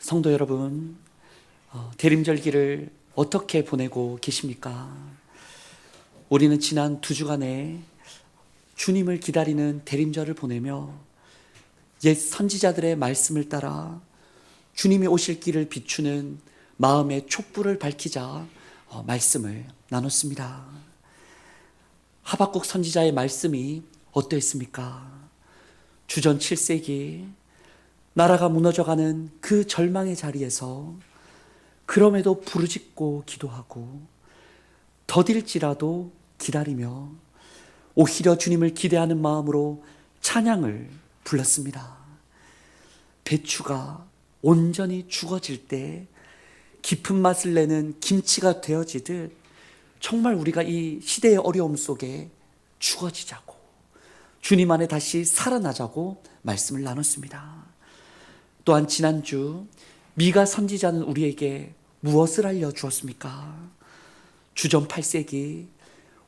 성도 여러분, 대림절기를 어떻게 보내고 계십니까? 우리는 지난 2주간에 주님을 기다리는 대림절을 보내며 옛 선지자들의 말씀을 따라 주님이 오실 길을 비추는 마음의 촛불을 밝히자 말씀을 나눴습니다. 하박국 선지자의 말씀이 어떠했습니까? 주전 7세기 나라가 무너져가는 그 절망의 자리에서 그럼에도 부르짖고 기도하고 더딜지라도 기다리며 오히려 주님을 기대하는 마음으로 찬양을 불렀습니다. 배추가 온전히 죽어질 때 깊은 맛을 내는 김치가 되어지듯 정말 우리가 이 시대의 어려움 속에 죽어지자고 주님 안에 다시 살아나자고 말씀을 나눴습니다. 또한 지난주 미가 선지자는 우리에게 무엇을 알려주었습니까? 주전 8세기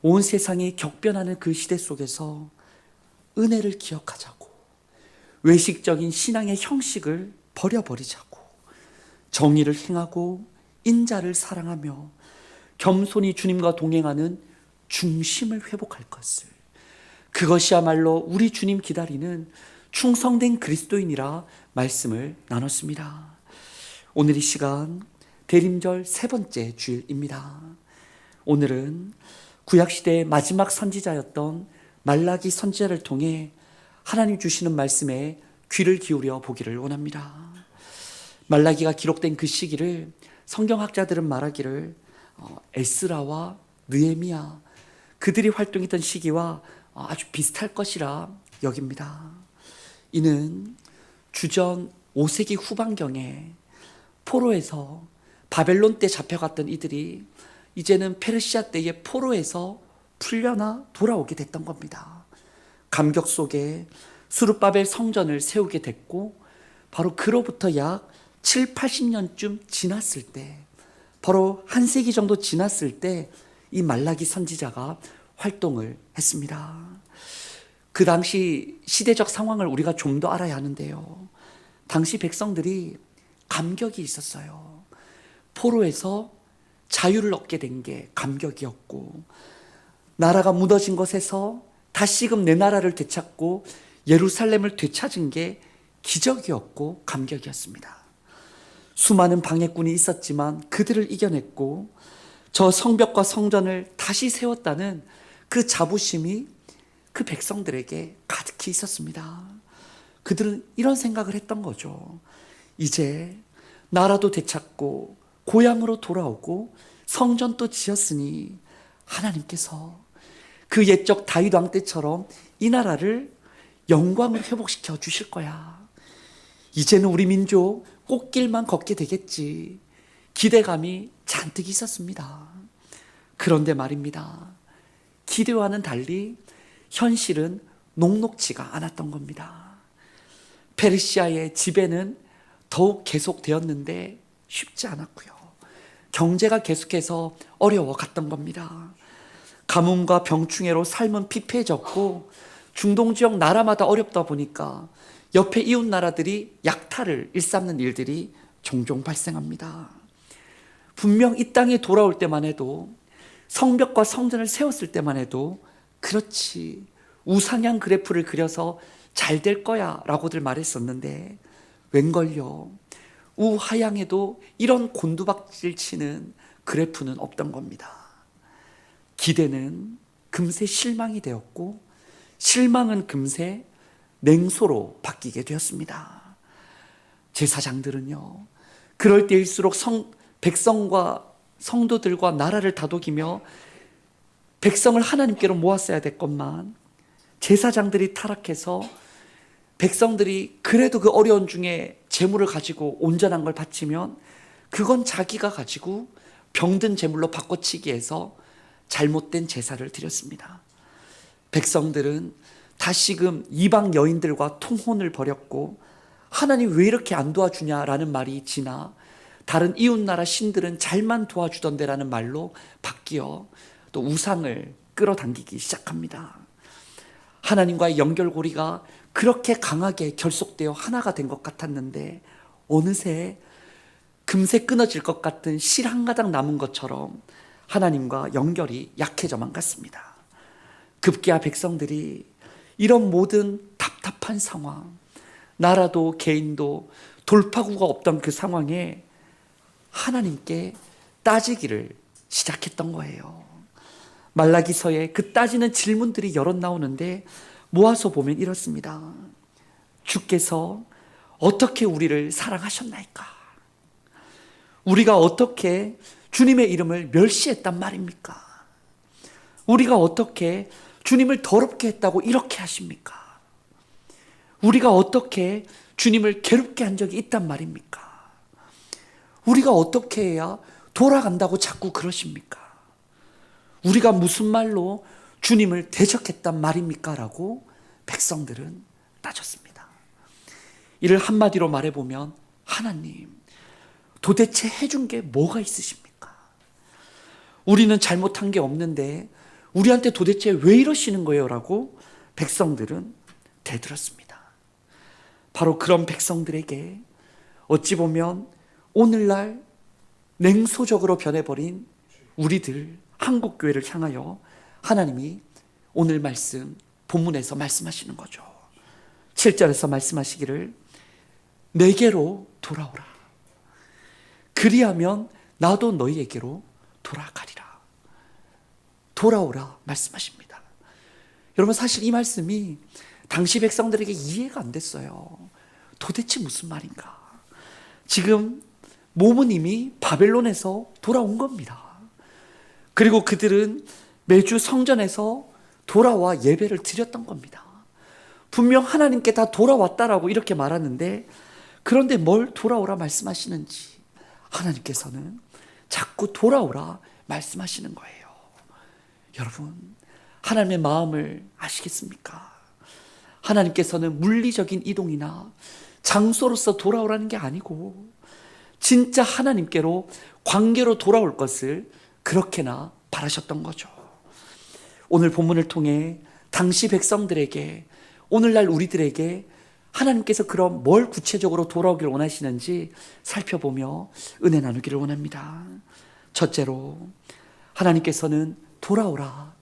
온 세상이 격변하는 그 시대 속에서 은혜를 기억하자고, 외식적인 신앙의 형식을 버려버리자고, 정의를 행하고 인자를 사랑하며 겸손히 주님과 동행하는 중심을 회복할 것을, 그것이야말로 우리 주님 기다리는 충성된 그리스도인이라 말씀을 나눴습니다. 오늘 이 시간 대림절 3번째 주일입니다. 오늘은 구약시대의 마지막 선지자였던 말라기 선지자를 통해 하나님 주시는 말씀에 귀를 기울여 보기를 원합니다. 말라기가 기록된 그 시기를 성경학자들은 말하기를 에스라와 느헤미야, 그들이 활동했던 시기와 아주 비슷할 것이라 여깁니다. 이는 주전 5세기 후반경에 포로에서 바벨론 때 잡혀갔던 이들이 이제는 페르시아 때의 포로에서 풀려나 돌아오게 됐던 겁니다. 감격 속에 수르바벨 성전을 세우게 됐고, 바로 그로부터 약 7, 80년쯤 지났을 때, 바로 한 세기 정도 지났을 때 이 말라기 선지자가 활동을 했습니다. 그 당시 시대적 상황을 우리가 좀 더 알아야 하는데요, 당시 백성들이 감격이 있었어요. 포로에서 자유를 얻게 된 게 감격이었고, 나라가 무너진 것에서 다시금 내 나라를 되찾고 예루살렘을 되찾은 게 기적이었고 감격이었습니다. 수많은 방해꾼이 있었지만 그들을 이겨냈고, 저 성벽과 성전을 다시 세웠다는 그 자부심이 그 백성들에게 가득히 있었습니다. 그들은 이런 생각을 했던 거죠. 이제 나라도 되찾고 고향으로 돌아오고 성전도 지었으니 하나님께서 그 옛적 다윗 왕 때처럼 이 나라를 영광을 회복시켜 주실 거야. 이제는 우리 민족 꽃길만 걷게 되겠지. 기대감이 잔뜩 있었습니다. 그런데 말입니다, 기대와는 달리 현실은 녹록지가 않았던 겁니다. 페르시아의 지배는 더욱 계속되었는데 쉽지 않았고요, 경제가 계속해서 어려워갔던 겁니다. 가뭄과 병충해로 삶은 피폐해졌고, 중동 지역 나라마다 어렵다 보니까 옆에 이웃 나라들이 약탈을 일삼는 일들이 종종 발생합니다. 분명 이 땅에 돌아올 때만 해도, 성벽과 성전을 세웠을 때만 해도 그렇지, 우상향 그래프를 그려서 잘 될 거야 라고들 말했었는데, 웬걸요, 우하향에도 이런 곤두박질 치는 그래프는 없던 겁니다. 기대는 금세 실망이 되었고, 실망은 금세 냉소로 바뀌게 되었습니다. 제사장들은요, 그럴 때일수록 백성과 성도들과 나라를 다독이며 백성을 하나님께로 모았어야 됐건만, 제사장들이 타락해서 백성들이 그래도 그 어려운 중에 재물을 가지고 온전한 걸 바치면 그건 자기가 가지고 병든 재물로 바꿔치기 해서 잘못된 제사를 드렸습니다. 백성들은 다시금 이방 여인들과 통혼을 벌였고, 하나님 왜 이렇게 안 도와주냐라는 말이 지나 다른 이웃나라 신들은 잘만 도와주던데라는 말로 바뀌어 또 우상을 끌어당기기 시작합니다. 하나님과의 연결고리가 그렇게 강하게 결속되어 하나가 된 것 같았는데, 어느새 금세 끊어질 것 같은 실 한 가닥 남은 것처럼 하나님과 연결이 약해져만 갔습니다. 급기야 백성들이 이런 모든 답답한 상황, 나라도 개인도 돌파구가 없던 그 상황에 하나님께 따지기를 시작했던 거예요. 말라기서에 그 따지는 질문들이 여럿 나오는데 모아서 보면 이렇습니다. 주께서 어떻게 우리를 사랑하셨나이까? 우리가 어떻게 주님의 이름을 멸시했단 말입니까? 우리가 어떻게 주님을 더럽게 했다고 이렇게 하십니까? 우리가 어떻게 주님을 괴롭게 한 적이 있단 말입니까? 우리가 어떻게 해야 돌아간다고 자꾸 그러십니까? 우리가 무슨 말로 주님을 대적했단 말입니까? 라고 백성들은 따졌습니다. 이를 한마디로 말해보면 하나님, 도대체 해준 게 뭐가 있으십니까? 우리는 잘못한 게 없는데 우리한테 도대체 왜 이러시는 거예요? 라고 백성들은 대들었습니다. 바로 그런 백성들에게 어찌 보면 오늘날 냉소적으로 변해버린 우리들 한국교회를 향하여 하나님이 오늘 말씀 본문에서 말씀하시는 거죠. 7절에서 말씀하시기를 내게로 돌아오라. 그리하면 나도 너희에게로 돌아가리라. 돌아오라 말씀하십니다. 여러분, 사실 이 말씀이 당시 백성들에게 이해가 안 됐어요. 도대체 무슨 말인가? 지금 몸은 이미 바벨론에서 돌아온 겁니다. 그리고 그들은 매주 성전에서 돌아와 예배를 드렸던 겁니다. 분명 하나님께 다 돌아왔다라고 이렇게 말하는데, 그런데 뭘 돌아오라 말씀하시는지 하나님께서는 자꾸 돌아오라 말씀하시는 거예요. 여러분, 하나님의 마음을 아시겠습니까? 하나님께서는 물리적인 이동이나 장소로서 돌아오라는 게 아니고 진짜 하나님께로 관계로 돌아올 것을 그렇게나 바라셨던 거죠. 오늘 본문을 통해 당시 백성들에게, 오늘날 우리들에게 하나님께서 그럼 뭘 구체적으로 돌아오기를 원하시는지 살펴보며 은혜 나누기를 원합니다. 첫째로, 하나님께서는 돌아오라,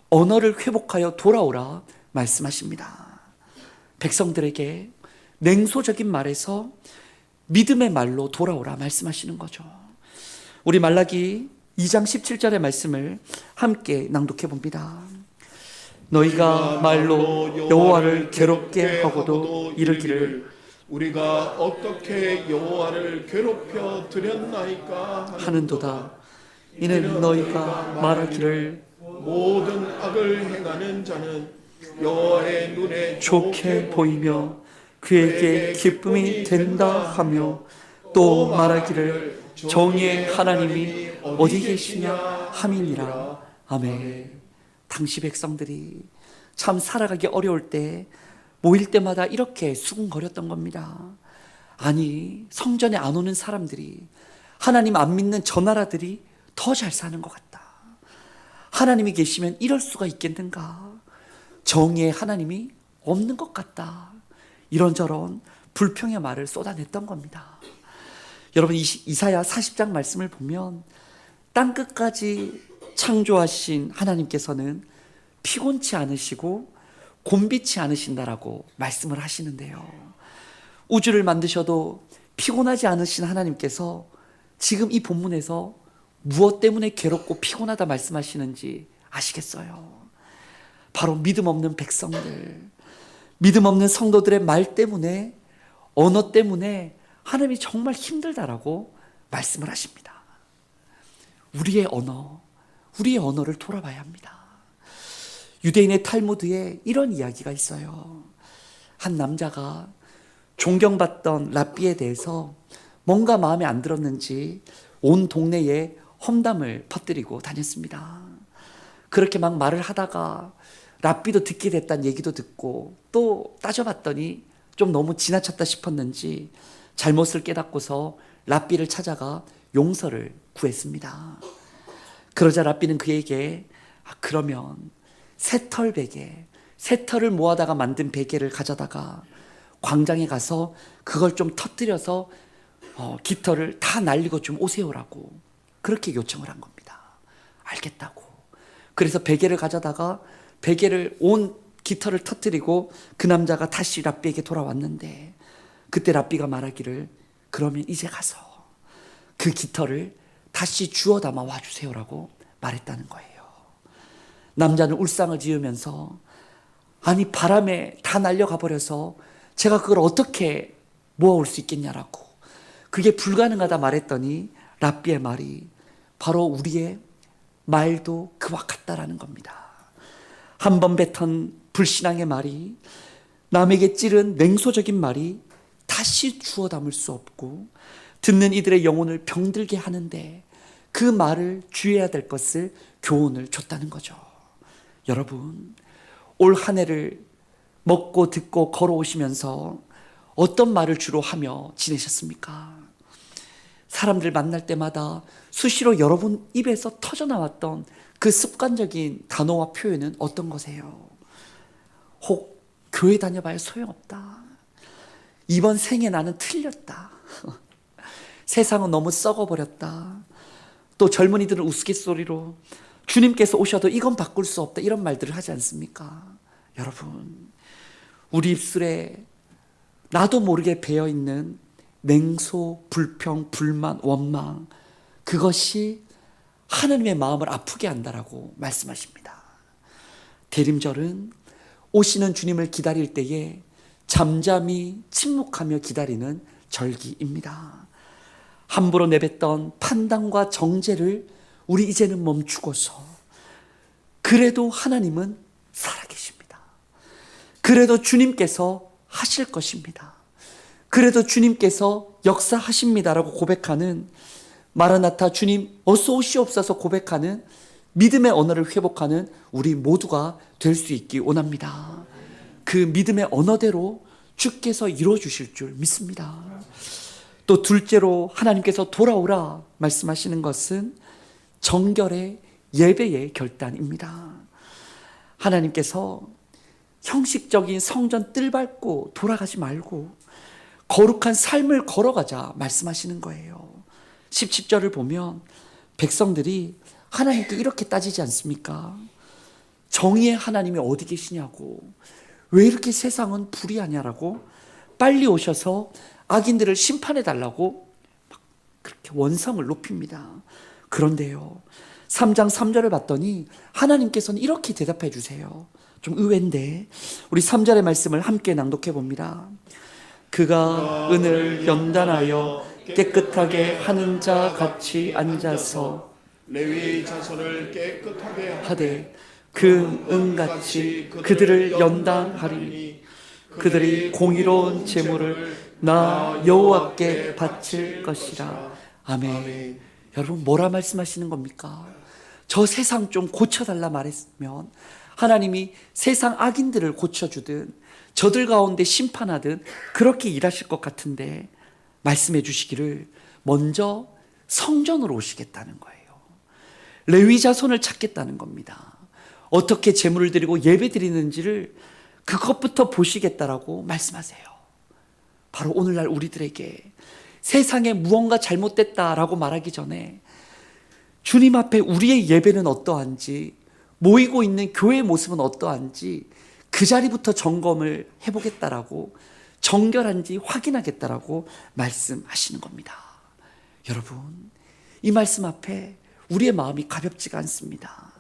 언어를 회복하여 돌아오라 말씀하십니다. 백성들에게 냉소적인 말에서 믿음의 말로 돌아오라 말씀하시는 거죠. 우리 말라기 2장 17절의 말씀을 함께 낭독해 봅니다. 너희가 말로 여호와를 괴롭게 하고도 이르기를 우리가 어떻게 여호와를 괴롭혀 드렸나이까 하는도다. 이는 너희가 말하기를 모든 악을 행하는 자는 여호와의 눈에 좋게 보이며 그에게 기쁨이 된다 하며, 또 말하기를 정의의 하나님이 어디 계시냐 함이니라. 아멘. 당시 백성들이 참 살아가기 어려울 때 모일 때마다 이렇게 수군거렸던 겁니다. 아니, 성전에 안 오는 사람들이, 하나님 안 믿는 저 나라들이 더 잘 사는 것 같다. 하나님이 계시면 이럴 수가 있겠는가? 정의의 하나님이 없는 것 같다. 이런저런 불평의 말을 쏟아냈던 겁니다. 여러분, 이사야 40장 말씀을 보면 땅끝까지 창조하신 하나님께서는 피곤치 않으시고 곤비치 않으신다라고 말씀을 하시는데요. 우주를 만드셔도 피곤하지 않으신 하나님께서 지금 이 본문에서 무엇 때문에 괴롭고 피곤하다 말씀하시는지 아시겠어요? 바로 믿음 없는 백성들, 믿음 없는 성도들의 말 때문에, 언어 때문에 하나님이 정말 힘들다라고 말씀을 하십니다. 우리의 언어를 돌아봐야 합니다. 유대인의 탈무드에 이런 이야기가 있어요. 한 남자가 존경받던 랍비에 대해서 뭔가 마음에 안 들었는지 온 동네에 험담을 퍼뜨리고 다녔습니다. 그렇게 막 말을 하다가 랍비도 듣게 됐다는 얘기도 듣고, 또 따져봤더니 좀 너무 지나쳤다 싶었는지 잘못을 깨닫고서 랍비를 찾아가 용서를 구했습니다. 그러자 랍비는 그에게 그러면 새털 베개, 새털을 모아다가 만든 베개를 가져다가 광장에 가서 그걸 좀 터뜨려서 깃털을 다 날리고 좀 오세요라고 그렇게 요청을 한 겁니다. 알겠다고. 그래서 베개를 가져다가 베개를 온 깃털을 터뜨리고 그 남자가 다시 랍비에게 돌아왔는데, 그때 랍비가 말하기를 그러면 이제 가서 그 깃털을 다시 주워 담아 와주세요라고 말했다는 거예요. 남자는 울상을 지으면서 아니 바람에 다 날려가 버려서 제가 그걸 어떻게 모아올 수 있겠냐라고, 그게 불가능하다 말했더니 랍비의 말이 바로 우리의 말도 그와 같다라는 겁니다. 한 번 뱉은 불신앙의 말이, 남에게 찌른 냉소적인 말이 다시 주워 담을 수 없고 듣는 이들의 영혼을 병들게 하는데 그 말을 주의해야 될 것을 교훈을 줬다는 거죠. 여러분, 올 한 해를 먹고 듣고 걸어오시면서 어떤 말을 주로 하며 지내셨습니까? 사람들 만날 때마다 수시로 여러분 입에서 터져나왔던 그 습관적인 단어와 표현은 어떤 거세요? 혹 교회 다녀봐야 소용없다. 이번 생에 나는 틀렸다. 세상은 너무 썩어버렸다. 또 젊은이들은 우스갯소리로 주님께서 오셔도 이건 바꿀 수 없다, 이런 말들을 하지 않습니까? 여러분, 우리 입술에 나도 모르게 배어있는 냉소, 불평, 불만, 원망, 그것이 하나님의 마음을 아프게 한다라고 말씀하십니다. 대림절은 오시는 주님을 기다릴 때에 잠잠히 침묵하며 기다리는 절기입니다. 함부로 내뱉던 판단과 정죄를 우리 이제는 멈추고서 그래도 하나님은 살아계십니다. 그래도 주님께서 하실 것입니다. 그래도 주님께서 역사하십니다라고 고백하는, 마라나타 주님 어서 오시옵소서 고백하는 믿음의 언어를 회복하는 우리 모두가 될 수 있기 원합니다. 그 믿음의 언어대로 주께서 이루어 주실 줄 믿습니다. 또 둘째로 하나님께서 돌아오라 말씀하시는 것은 정결의 예배의 결단입니다. 하나님께서 형식적인 성전 뜰 밟고 돌아가지 말고 거룩한 삶을 걸어가자 말씀하시는 거예요. 17절을 보면 백성들이 하나님께 이렇게 따지지 않습니까? 정의의 하나님이 어디 계시냐고, 왜 이렇게 세상은 불의하냐라고, 빨리 오셔서 악인들을 심판해 달라고 막 그렇게 원성을 높입니다. 그런데요, 3장 3절을 봤더니 하나님께서는 이렇게 대답해 주세요. 좀 의외인데 우리 3절의 말씀을 함께 낭독해 봅니다. 그가 은을 연단하여 깨끗하게 하는 자 같이 앉아서 레위 자손을 깨끗하게 하되 그 은같이 그들을 연단하리니 그들이 공의로운 제물을 나 여호와께 바칠 것이라. 아멘. 여러분, 뭐라 말씀하시는 겁니까? 저 세상 좀 고쳐달라 말했으면 하나님이 세상 악인들을 고쳐주든 저들 가운데 심판하든 그렇게 일하실 것 같은데, 말씀해 주시기를 먼저 성전으로 오시겠다는 거예요. 레위 자손을 찾겠다는 겁니다. 어떻게 제물을 드리고 예배 드리는지를 그것부터 보시겠다라고 말씀하세요. 바로 오늘날 우리들에게 세상에 무언가 잘못됐다라고 말하기 전에 주님 앞에 우리의 예배는 어떠한지, 모이고 있는 교회의 모습은 어떠한지 그 자리부터 점검을 해보겠다라고, 정결한지 확인하겠다라고 말씀하시는 겁니다. 여러분, 이 말씀 앞에 우리의 마음이 가볍지가 않습니다.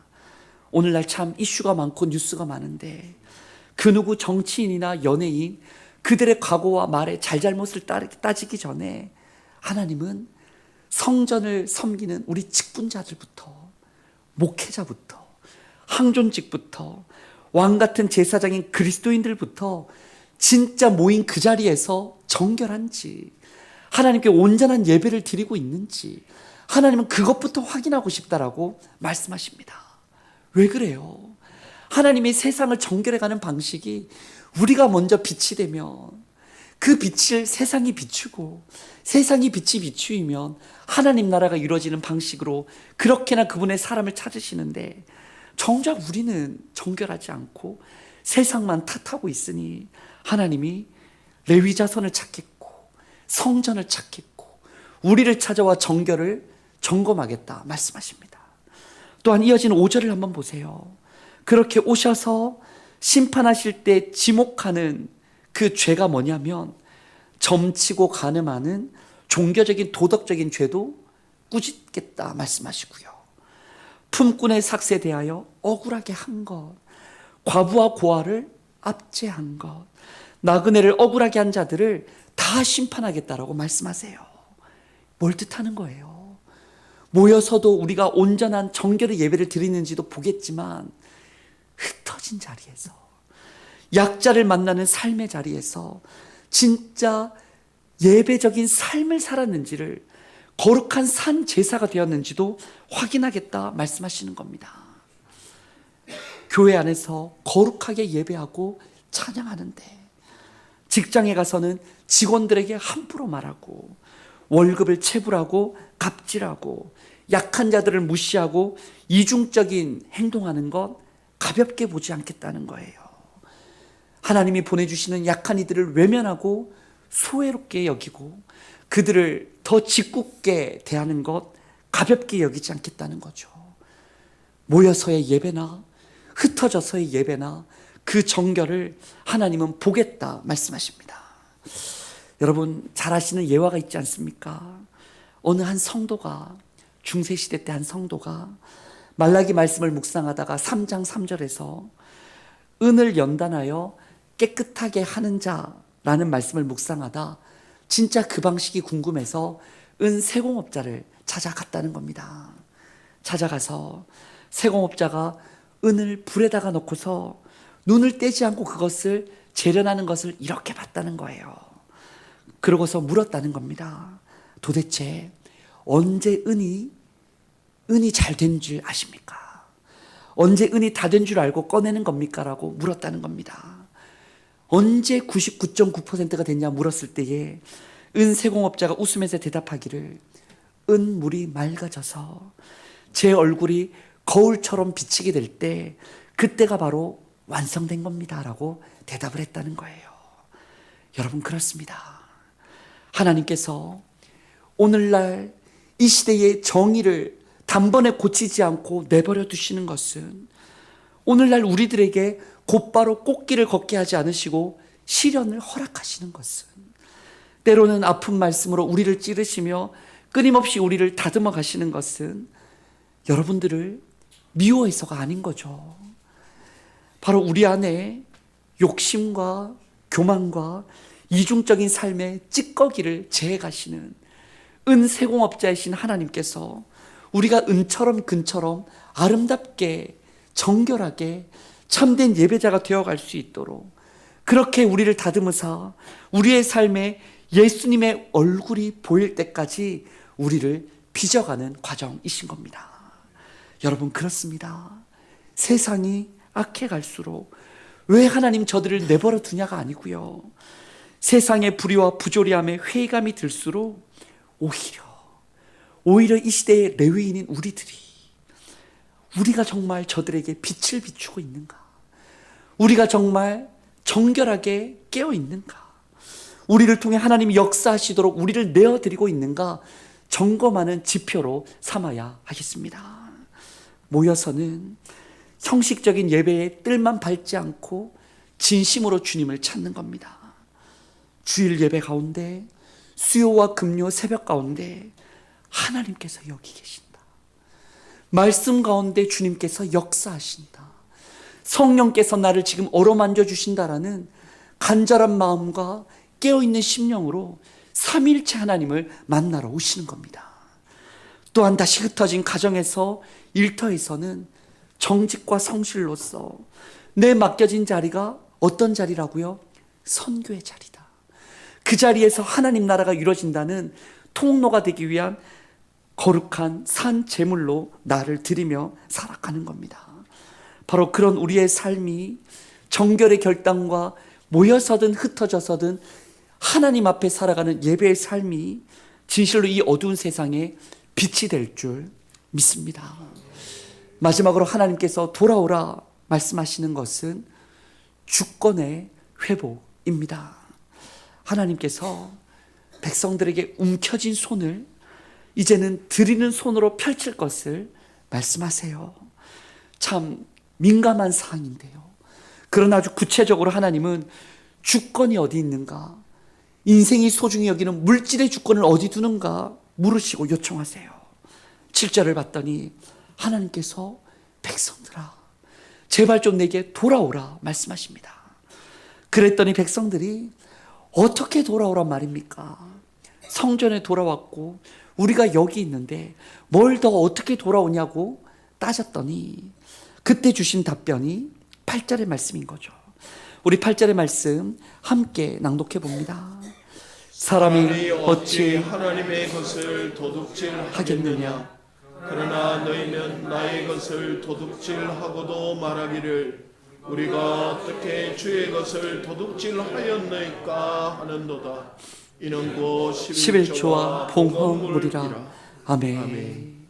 오늘날 참 이슈가 많고 뉴스가 많은데 그 누구 정치인이나 연예인, 그들의 과거와 말의 잘잘못을 따지기 전에 하나님은 성전을 섬기는 우리 직분자들부터, 목회자부터, 항존직부터, 왕같은 제사장인 그리스도인들부터 진짜 모인 그 자리에서 정결한지, 하나님께 온전한 예배를 드리고 있는지 하나님은 그것부터 확인하고 싶다라고 말씀하십니다. 왜 그래요? 하나님이 세상을 정결해가는 방식이 우리가 먼저 빛이 되면 그 빛을 세상이 비추고 세상이 빛이 비추이면 하나님 나라가 이루어지는 방식으로 그렇게나 그분의 사람을 찾으시는데, 정작 우리는 정결하지 않고 세상만 탓하고 있으니 하나님이 레위 자손을 찾겠고 성전을 찾겠고 우리를 찾아와 정결을 점검하겠다 말씀하십니다. 또한 이어지는 5절을 한번 보세요. 그렇게 오셔서 심판하실 때 지목하는 그 죄가 뭐냐면 점치고 간음하는 종교적인 도덕적인 죄도 꾸짖겠다 말씀하시고요. 품꾼의 삭스에 대하여 억울하게 한 것, 과부와 고아를 압제한 것, 나그네를 억울하게 한 자들을 다 심판하겠다라고 말씀하세요. 뭘 뜻하는 거예요? 모여서도 우리가 온전한 정결의 예배를 드리는지도 보겠지만 흩어진 자리에서, 약자를 만나는 삶의 자리에서 진짜 예배적인 삶을 살았는지를, 거룩한 산 제사가 되었는지도 확인하겠다 말씀하시는 겁니다. 교회 안에서 거룩하게 예배하고 찬양하는데 직장에 가서는 직원들에게 함부로 말하고 월급을 체불하고 갑질하고 약한 자들을 무시하고 이중적인 행동하는 것 가볍게 보지 않겠다는 거예요. 하나님이 보내주시는 약한 이들을 외면하고 소외롭게 여기고 그들을 더 짓궂게 대하는 것 가볍게 여기지 않겠다는 거죠. 모여서의 예배나 흩어져서의 예배나 그 정결을 하나님은 보겠다 말씀하십니다. 여러분 잘 아시는 예화가 있지 않습니까? 어느 한 성도가, 중세시대 때 한 성도가 말라기 말씀을 묵상하다가 3장 3절에서 은을 연단하여 깨끗하게 하는 자라는 말씀을 묵상하다 진짜 그 방식이 궁금해서 은 세공업자를 찾아갔다는 겁니다. 찾아가서 세공업자가 은을 불에다가 넣고서 눈을 떼지 않고 그것을 재련하는 것을 이렇게 봤다는 거예요. 그러고서 물었다는 겁니다. 도대체 언제 은이 잘 된 줄 아십니까? 언제 은이 다 된 줄 알고 꺼내는 겁니까? 라고 물었다는 겁니다. 언제 99.9%가 됐냐 물었을 때에 은 세공업자가 웃으면서 대답하기를 은물이 맑아져서 제 얼굴이 거울처럼 비치게 될 때 그때가 바로 완성된 겁니다 라고 대답을 했다는 거예요. 여러분 그렇습니다. 하나님께서 오늘날 이 시대의 정의를 단번에 고치지 않고 내버려 두시는 것은 오늘날 우리들에게 곧바로 꽃길을 걷게 하지 않으시고 시련을 허락하시는 것은 때로는 아픈 말씀으로 우리를 찌르시며 끊임없이 우리를 다듬어 가시는 것은 여러분들을 미워해서가 아닌 거죠. 바로 우리 안에 욕심과 교만과 이중적인 삶의 찌꺼기를 제해 가시는 은세공업자이신 하나님께서 우리가 은처럼 금처럼 아름답게 정결하게 참된 예배자가 되어갈 수 있도록 그렇게 우리를 다듬으사 우리의 삶에 예수님의 얼굴이 보일 때까지 우리를 빚어가는 과정이신 겁니다. 여러분 그렇습니다. 세상이 악해 갈수록 왜 하나님 저들을 내버려 두냐가 아니고요. 세상의 불의와 부조리함에 회의감이 들수록 오히려 이 시대의 레위인인 우리가 정말 저들에게 빛을 비추고 있는가? 우리가 정말 정결하게 깨어 있는가? 우리를 통해 하나님이 역사하시도록 우리를 내어드리고 있는가? 점검하는 지표로 삼아야 하겠습니다. 모여서는 형식적인 예배에 뜰만 밟지 않고 진심으로 주님을 찾는 겁니다. 주일 예배 가운데 수요와 금요 새벽 가운데 하나님께서 여기 계신다. 말씀 가운데 주님께서 역사하신다. 성령께서 나를 지금 어루만져 주신다라는 간절한 마음과 깨어있는 심령으로 삼위일체 하나님을 만나러 오시는 겁니다. 또한 다시 흩어진 가정에서 일터에서는 정직과 성실로서 내 맡겨진 자리가 어떤 자리라고요? 선교의 자리다. 그 자리에서 하나님 나라가 이루어진다는 통로가 되기 위한 거룩한 산 제물로 나를 드리며 살아가는 겁니다. 바로 그런 우리의 삶이 정결의 결단과 모여서든 흩어져서든 하나님 앞에 살아가는 예배의 삶이 진실로 이 어두운 세상에 빛이 될 줄 믿습니다. 마지막으로 하나님께서 돌아오라 말씀하시는 것은 주권의 회복입니다. 하나님께서 백성들에게 움켜진 손을 이제는 드리는 손으로 펼칠 것을 말씀하세요. 참 민감한 사항인데요. 그러나 아주 구체적으로 하나님은 주권이 어디 있는가, 인생이 소중히 여기는 물질의 주권을 어디 두는가 물으시고 요청하세요. 7절을 봤더니 하나님께서 백성들아 제발 좀 내게 돌아오라 말씀하십니다. 그랬더니 백성들이 어떻게 돌아오란 말입니까? 성전에 돌아왔고 우리가 여기 있는데 뭘 더 어떻게 돌아오냐고 따졌더니 그때 주신 답변이 8절의 말씀인 거죠. 우리 8절의 말씀 함께 낭독해 봅니다. 사람이 어찌 하나님의 것을 도둑질하겠느냐? 그러나 너희는 나의 것을 도둑질하고도 말하기를 우리가 어떻게 주의 것을 도둑질하였나이까 하는도다. 이는 곧 11조와 봉헌물이라. 아멘. 아멘.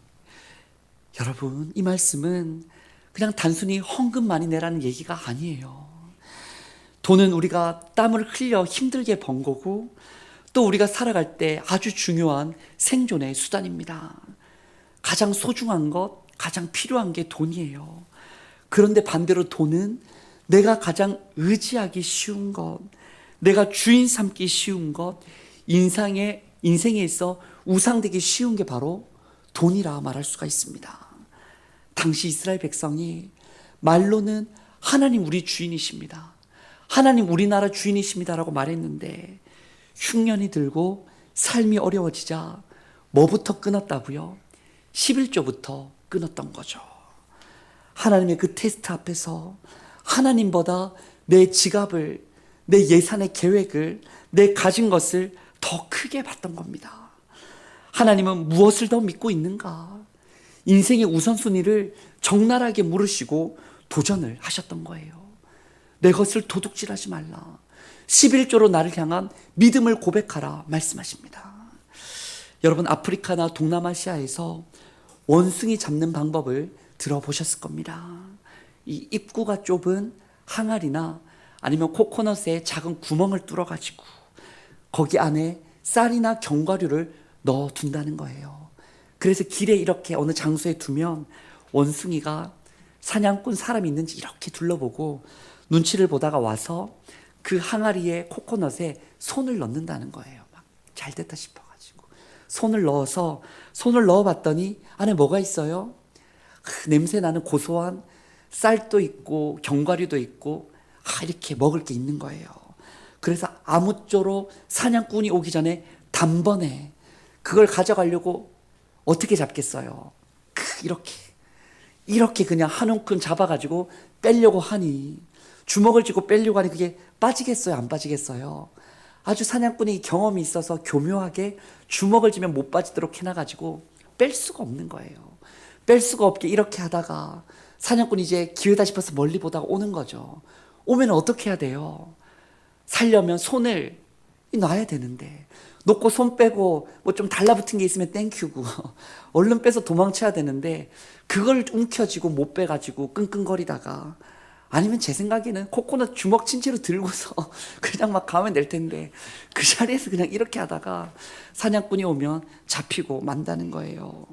여러분, 이 말씀은 그냥 단순히 헌금 많이 내라는 얘기가 아니에요. 돈은 우리가 땀을 흘려 힘들게 번 거고 또 우리가 살아갈 때 아주 중요한 생존의 수단입니다. 가장 소중한 것, 가장 필요한 게 돈이에요. 그런데 반대로 돈은 내가 가장 의지하기 쉬운 것, 내가 주인 삼기 쉬운 것, 인생에 있어 우상되기 쉬운 게 바로 돈이라 말할 수가 있습니다. 당시 이스라엘 백성이 말로는 하나님 우리 주인이십니다, 하나님 우리나라 주인이십니다라고 말했는데 흉년이 들고 삶이 어려워지자 뭐부터 끊었다고요? 11조부터 끊었던 거죠. 하나님의 그 테스트 앞에서 하나님보다 내 지갑을, 내 예산의 계획을, 내 가진 것을 더 크게 봤던 겁니다. 하나님은 무엇을 더 믿고 있는가? 인생의 우선순위를 적나라하게 물으시고 도전을 하셨던 거예요. 내 것을 도둑질하지 말라. 11조로 나를 향한 믿음을 고백하라 말씀하십니다. 여러분, 아프리카나 동남아시아에서 원숭이 잡는 방법을 들어보셨을 겁니다. 이 입구가 좁은 항아리나 아니면 코코넛에 작은 구멍을 뚫어가지고 거기 안에 쌀이나 견과류를 넣어둔다는 거예요. 그래서 길에 이렇게 어느 장소에 두면 원숭이가 사냥꾼 사람이 있는지 이렇게 둘러보고 눈치를 보다가 와서 그 항아리에 코코넛에 손을 넣는다는 거예요. 막 잘 됐다 싶어가지고 손을 넣어봤더니 안에 뭐가 있어요? 냄새 나는 고소한 쌀도 있고 견과류도 있고 이렇게 먹을 게 있는 거예요. 그래서 아무쪼록 사냥꾼이 오기 전에 단번에 그걸 가져가려고 어떻게 잡겠어요? 이렇게 그냥 한 움큼 잡아가지고 빼려고 하니, 주먹을 쥐고 빼려고 하니 그게 빠지겠어요? 안 빠지겠어요? 아주 사냥꾼이 경험이 있어서 교묘하게 주먹을 쥐면 못 빠지도록 해놔가지고 뺄 수가 없는 거예요. 뺄 수가 없게 이렇게 하다가 사냥꾼이 이제 기회다 싶어서 멀리 보다가 오는 거죠. 오면 어떻게 해야 돼요? 살려면 손을 놔야 되는데, 놓고 손 빼고 뭐 좀 달라붙은 게 있으면 땡큐고 얼른 빼서 도망쳐야 되는데 그걸 움켜쥐고 못 빼가지고 끙끙거리다가, 아니면 제 생각에는 코코넛 주먹 친채로 들고서 그냥 막 가면 될 텐데 그 자리에서 그냥 이렇게 하다가 사냥꾼이 오면 잡히고 만다는 거예요.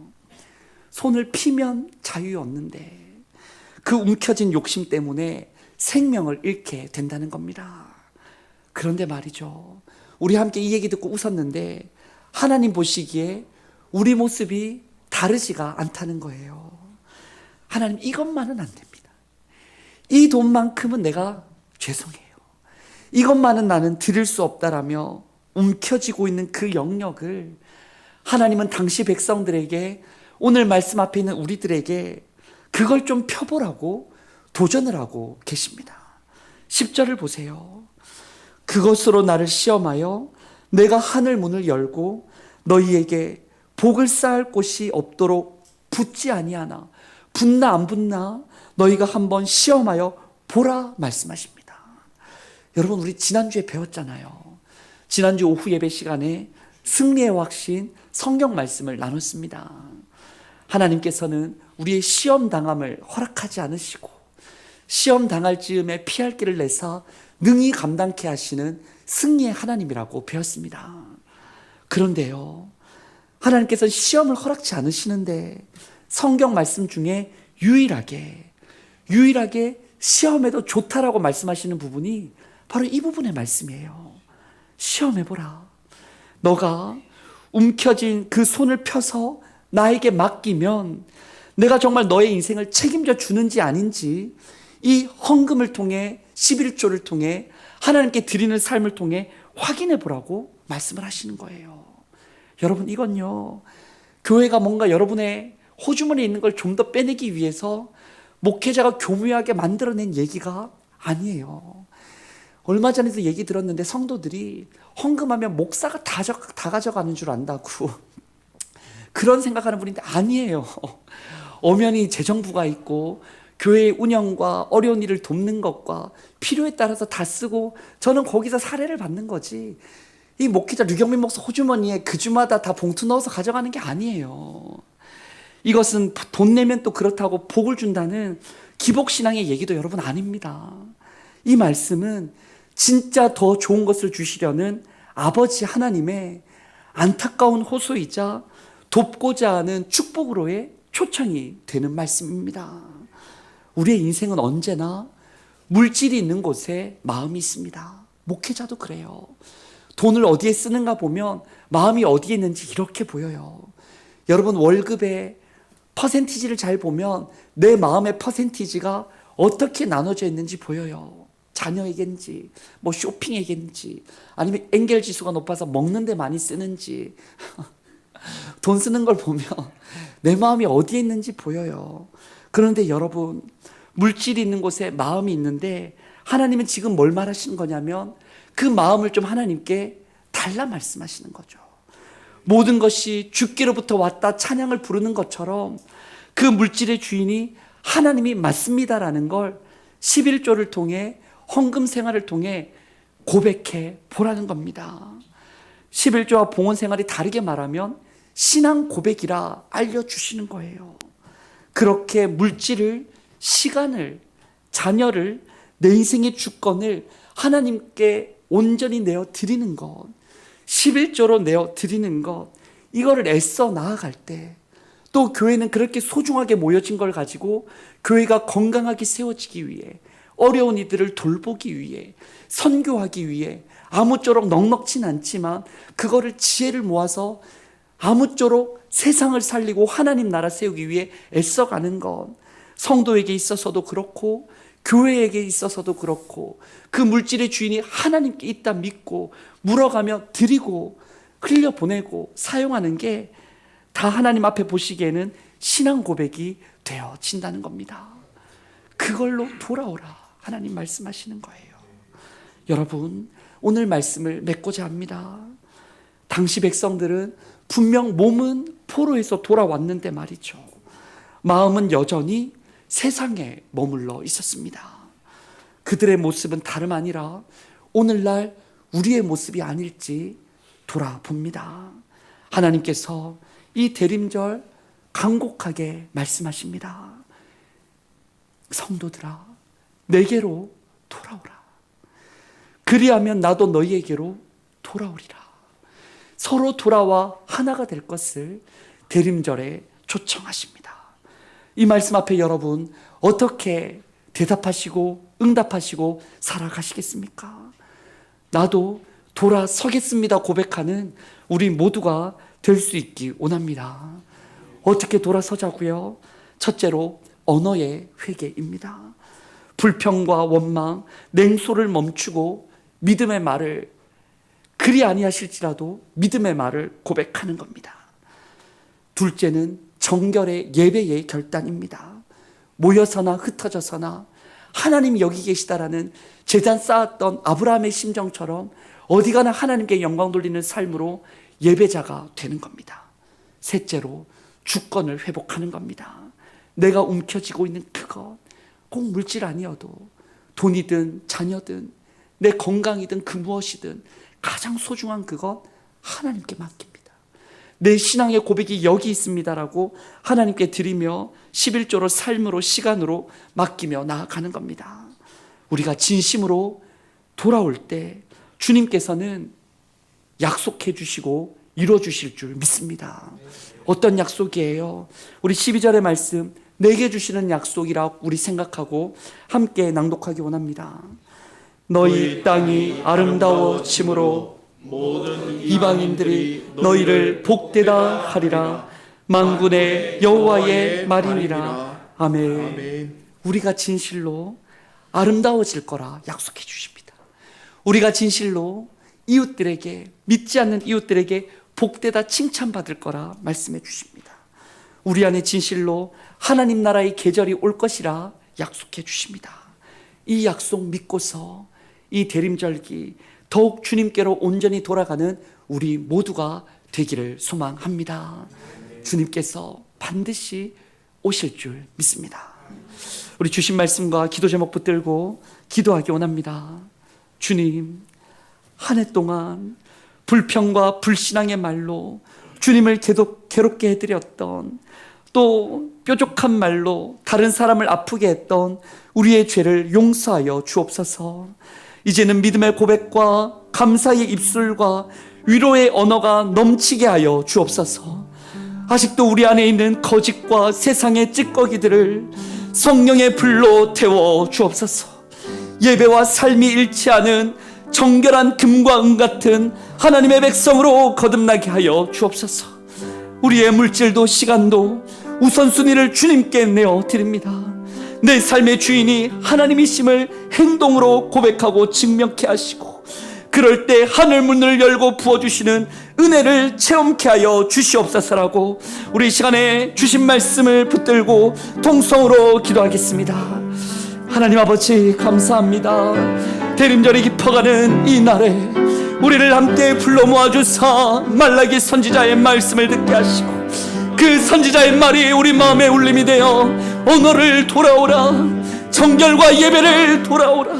손을 피면 자유 얻는데 그 움켜진 욕심 때문에 생명을 잃게 된다는 겁니다. 그런데 말이죠, 우리 함께 이 얘기 듣고 웃었는데 하나님 보시기에 우리 모습이 다르지가 않다는 거예요. 하나님, 이것만은 안 됩니다. 이 돈만큼은 내가 죄송해요. 이것만은 나는 드릴 수 없다라며 움켜쥐고 있는 그 영역을 하나님은 당시 백성들에게, 오늘 말씀 앞에 있는 우리들에게 그걸 좀 펴보라고 도전을 하고 계십니다. 10절을 보세요. 그것으로 나를 시험하여 내가 하늘 문을 열고 너희에게 복을 쌓을 곳이 없도록 붙지 아니하나, 붙나 안 붙나 너희가 한번 시험하여 보라 말씀하십니다. 여러분, 우리 지난주에 배웠잖아요. 지난주 오후 예배 시간에 승리의 확신 성경 말씀을 나눴습니다. 하나님께서는 우리의 시험 당함을 허락하지 않으시고 시험 당할 즈음에 피할 길을 내사 능히 감당케 하시는 승리의 하나님이라고 배웠습니다. 그런데요, 하나님께서는 시험을 허락치 않으시는데 성경 말씀 중에 유일하게 시험해도 좋다라고 말씀하시는 부분이 바로 이 부분의 말씀이에요. 시험해보라. 너가 움켜쥔 그 손을 펴서 나에게 맡기면 내가 정말 너의 인생을 책임져 주는지 아닌지 이 헌금을 통해 11조를 통해 하나님께 드리는 삶을 통해 확인해 보라고 말씀을 하시는 거예요. 여러분, 이건요, 교회가 뭔가 여러분의 호주머니에 있는 걸 좀 더 빼내기 위해서 목회자가 교묘하게 만들어낸 얘기가 아니에요. 얼마 전에도 얘기 들었는데 성도들이 헌금하면 목사가 다 가져가는 줄 안다고 그런 생각하는 분인데 아니에요. 엄연히 재정부가 있고 교회의 운영과 어려운 일을 돕는 것과 필요에 따라서 다 쓰고 저는 거기서 사례를 받는 거지, 이 목회자 류경민 목사 호주머니에 그 주마다 다 봉투 넣어서 가져가는 게 아니에요. 이것은 돈 내면 또 그렇다고 복을 준다는 기복신앙의 얘기도 여러분 아닙니다. 이 말씀은 진짜 더 좋은 것을 주시려는 아버지 하나님의 안타까운 호소이자 돕고자 하는 축복으로의 초청이 되는 말씀입니다. 우리의 인생은 언제나 물질이 있는 곳에 마음이 있습니다. 목회자도 그래요. 돈을 어디에 쓰는가 보면 마음이 어디에 있는지 이렇게 보여요. 여러분, 월급의 퍼센티지를 잘 보면 내 마음의 퍼센티지가 어떻게 나눠져 있는지 보여요. 자녀에겐지, 뭐 쇼핑에겐지, 아니면 엔겔 지수가 높아서 먹는 데 많이 쓰는지 돈 쓰는 걸 보면 내 마음이 어디에 있는지 보여요. 그런데 여러분, 물질이 있는 곳에 마음이 있는데 하나님은 지금 뭘 말하시는 거냐면 그 마음을 좀 하나님께 달라 말씀하시는 거죠. 모든 것이 주께로부터 왔다 찬양을 부르는 것처럼 그 물질의 주인이 하나님이 맞습니다라는 걸 11조를 통해 헌금 생활을 통해 고백해 보라는 겁니다. 11조와 봉헌 생활이 다르게 말하면 신앙 고백이라 알려주시는 거예요. 그렇게 물질을, 시간을, 자녀를, 내 인생의 주권을 하나님께 온전히 내어 드리는 것, 11조로 내어 드리는 것, 이거를 애써 나아갈 때, 또 교회는 그렇게 소중하게 모여진 걸 가지고 교회가 건강하게 세워지기 위해, 어려운 이들을 돌보기 위해, 선교하기 위해 아무쪼록 넉넉진 않지만 그거를 지혜를 모아서 아무쪼록 세상을 살리고 하나님 나라 세우기 위해 애써가는 것, 성도에게 있어서도 그렇고 교회에게 있어서도 그렇고 그 물질의 주인이 하나님께 있다 믿고 물어가며 드리고 흘려보내고 사용하는 게 다 하나님 앞에 보시기에는 신앙 고백이 되어진다는 겁니다. 그걸로 돌아오라 하나님 말씀하시는 거예요. 여러분, 오늘 말씀을 맺고자 합니다. 당시 백성들은 분명 몸은 포로에서 돌아왔는데 말이죠, 마음은 여전히 세상에 머물러 있었습니다. 그들의 모습은 다름 아니라 오늘날 우리의 모습이 아닐지 돌아봅니다. 하나님께서 이 대림절 간곡하게 말씀하십니다. 성도들아, 내게로 돌아오라. 그리하면 나도 너희에게로 돌아오리라. 서로 돌아와 하나가 될 것을 대림절에 초청하십니다. 이 말씀 앞에 여러분 어떻게 대답하시고 응답하시고 살아가시겠습니까? 나도 돌아서겠습니다 고백하는 우리 모두가 될 수 있기 원합니다. 어떻게 돌아서자고요? 첫째로 언어의 회개입니다. 불평과 원망, 냉소를 멈추고 믿음의 말을, 그리 아니하실지라도 믿음의 말을 고백하는 겁니다. 둘째는 정결의 예배의 결단입니다. 모여서나 흩어져서나 하나님이 여기 계시다라는 제단 쌓았던 아브라함의 심정처럼 어디 가나 하나님께 영광 돌리는 삶으로 예배자가 되는 겁니다. 셋째로 주권을 회복하는 겁니다. 내가 움켜쥐고 있는 그것, 꼭 물질 아니어도 돈이든 자녀든 내 건강이든 그 무엇이든 가장 소중한 그것 하나님께 맡깁니다. 내 신앙의 고백이 여기 있습니다라고 하나님께 드리며 11조로 삶으로 시간으로 맡기며 나아가는 겁니다. 우리가 진심으로 돌아올 때 주님께서는 약속해 주시고 이루어주실 줄 믿습니다. 어떤 약속이에요? 우리 12절의 말씀, 내게 주시는 약속이라고 우리 생각하고 함께 낭독하기 원합니다. 너희 땅이 아름다워짐으로 모든 이방인들이 너희를 복되다 하리라. 만군의 여호와의 말이니라. 아멘. 아멘. 우리가 진실로 아름다워질 거라 약속해 주십니다. 우리가 진실로 이웃들에게, 믿지 않는 이웃들에게 복되다 칭찬받을 거라 말씀해 주십니다. 우리 안에 진실로 하나님 나라의 계절이 올 것이라 약속해 주십니다. 이 약속 믿고서 이 대림절기 더욱 주님께로 온전히 돌아가는 우리 모두가 되기를 소망합니다. 주님께서 반드시 오실 줄 믿습니다. 우리 주신 말씀과 기도 제목 붙들고 기도하기 원합니다. 주님, 한 해 동안 불평과 불신앙의 말로 주님을 괴롭게 해드렸던, 또 뾰족한 말로 다른 사람을 아프게 했던 우리의 죄를 용서하여 주옵소서. 이제는 믿음의 고백과 감사의 입술과 위로의 언어가 넘치게 하여 주옵소서. 아직도 우리 안에 있는 거짓과 세상의 찌꺼기들을 성령의 불로 태워 주옵소서. 예배와 삶이 일치하는 정결한 금과 은 같은 하나님의 백성으로 거듭나게 하여 주옵소서. 우리의 물질도 시간도 우선순위를 주님께 내어 드립니다. 내 삶의 주인이 하나님이심을 행동으로 고백하고 증명케 하시고, 그럴 때 하늘 문을 열고 부어주시는 은혜를 체험케 하여 주시옵소서라고 우리 시간에 주신 말씀을 붙들고 통성으로 기도하겠습니다. 하나님 아버지, 감사합니다. 대림절이 깊어가는 이 날에 우리를 함께 불러 모아주사 말라기 선지자의 말씀을 듣게 하시고, 그 선지자의 말이 우리 마음에 울림이 되어 언어를 돌아오라, 정결과 예배를 돌아오라,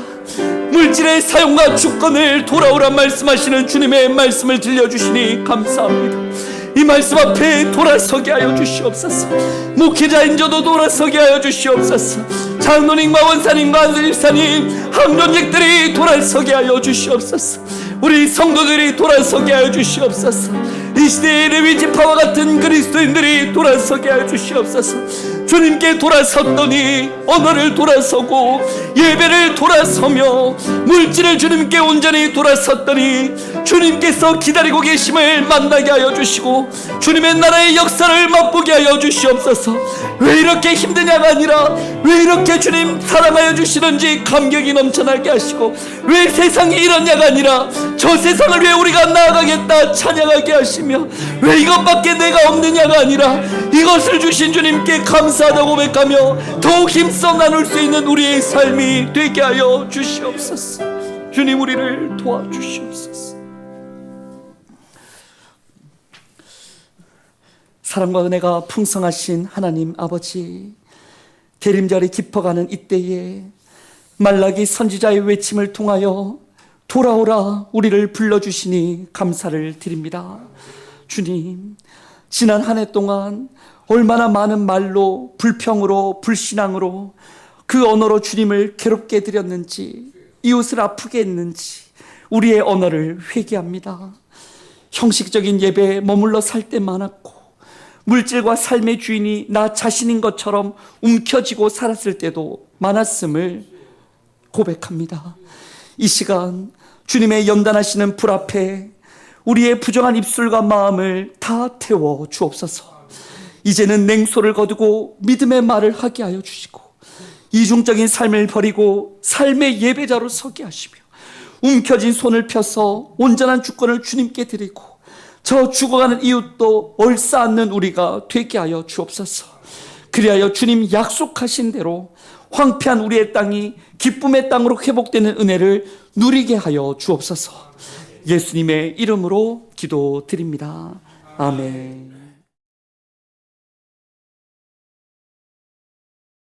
물질의 사용과 주권을 돌아오라 말씀하시는 주님의 말씀을 들려주시니 감사합니다. 이 말씀 앞에 돌아서게 하여 주시옵소서. 목회자인 저도 돌아서게 하여 주시옵소서. 장로님과 원사님과 안수집사님, 항존직들이 돌아서게 하여 주시옵소서. 우리 성도들이 돌아서게 하여 주시옵소서. 이 시대의 레위 지파와 같은 그리스도인들이 돌아서게 하여 주시옵소서. 주님께 돌아섰더니 언어를 돌아서고 예배를 돌아서며 물질을 주님께 온전히 돌아섰더니 주님께서 기다리고 계심을 만나게 하여 주시고 주님의 나라의 역사를 맛보게 하여 주시옵소서. 왜 이렇게 힘드냐가 아니라 왜 이렇게 주님 사랑하여 주시는지 감격이 넘쳐나게 하시고, 왜 세상이 이렇냐가 아니라 저 세상을 왜 우리가 나아가겠다 찬양하게 하시며, 왜 이것밖에 내가 없느냐가 아니라 이것을 주신 주님께 감사하다고 고백하며 더욱 힘써 나눌 수 있는 우리의 삶이 되게 하여 주시옵소서. 주님, 우리를 도와주시옵소서. 사랑과 은혜가 풍성하신 하나님 아버지, 대림절이 깊어가는 이때에 말라기 선지자의 외침을 통하여 돌아오라 우리를 불러주시니 감사를 드립니다. 주님, 지난 한 해 동안 얼마나 많은 말로, 불평으로, 불신앙으로, 그 언어로 주님을 괴롭게 해드렸는지, 이웃을 아프게 했는지 우리의 언어를 회개합니다. 형식적인 예배에 머물러 살 때 많았고, 물질과 삶의 주인이 나 자신인 것처럼 움켜쥐고 살았을 때도 많았음을 고백합니다. 이 시간 주님의 연단하시는 불 앞에 우리의 부정한 입술과 마음을 다 태워 주옵소서. 이제는 냉소를 거두고 믿음의 말을 하게 하여 주시고, 이중적인 삶을 버리고 삶의 예배자로 서게 하시며, 움켜진 손을 펴서 온전한 주권을 주님께 드리고 저 죽어가는 이웃도 얼싸안는 우리가 되게 하여 주옵소서. 그리하여 주님 약속하신 대로 황폐한 우리의 땅이 기쁨의 땅으로 회복되는 은혜를 누리게 하여 주옵소서. 예수님의 이름으로 기도드립니다. 아멘.